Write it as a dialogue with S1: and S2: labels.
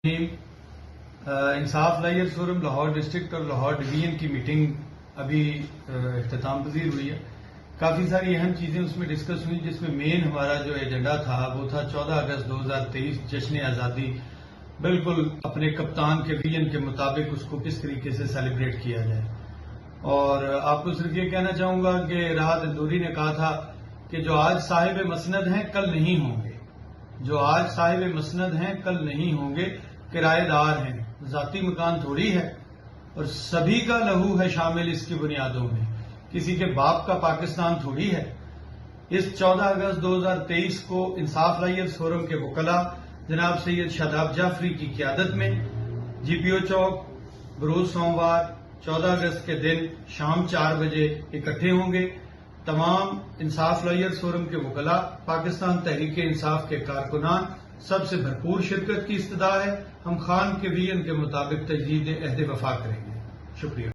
S1: انصاف lawyer forum Lahore district اور Lahore division کی میٹنگ ابھی اختتام پذیر ہوئی ہے. کافی ساری اہم چیزیں اس میں ڈسکس ہوئی، جس میں مین ہمارا جو ایجنڈا تھا وہ تھا 14 اگست 2023 جشن آزادی بالکل اپنے کپتان کے ویژن کے مطابق اس کو کس طریقے سے سیلیبریٹ کیا جائے. اور آپ کو صرف یہ کہنا چاہوں گا کہ راحت اندوری نے کہا تھا کہ جو آج صاحب مسند ہیں کل نہیں ہوں گے، جو آج صاحب مسند ہیں کل نہیں ہوں گے، کرایہ دار ہیں، ذاتی مکان تھوڑی ہے اور سبھی کا لہو ہے شامل اس کی بنیادوں میں، کسی کے باپ کا پاکستان تھوڑی ہے. اس 14 اگست 2023 کو انصاف لائرز فورم کے وکلاء جناب سید شاداب جعفری کی قیادت میں جی پی او چوک بروز سوموار 14 اگست کے دن شام 4 بجے اکٹھے ہوں گے. تمام انصاف لائرز فورم کے وکلاء، پاکستان تحریک انصاف کے کارکنان، سب سے بھرپور شرکت کی استدعا ہے. ہم خان کے ویژن کے مطابق تجدید عہد وفا کریں گے. شکریہ.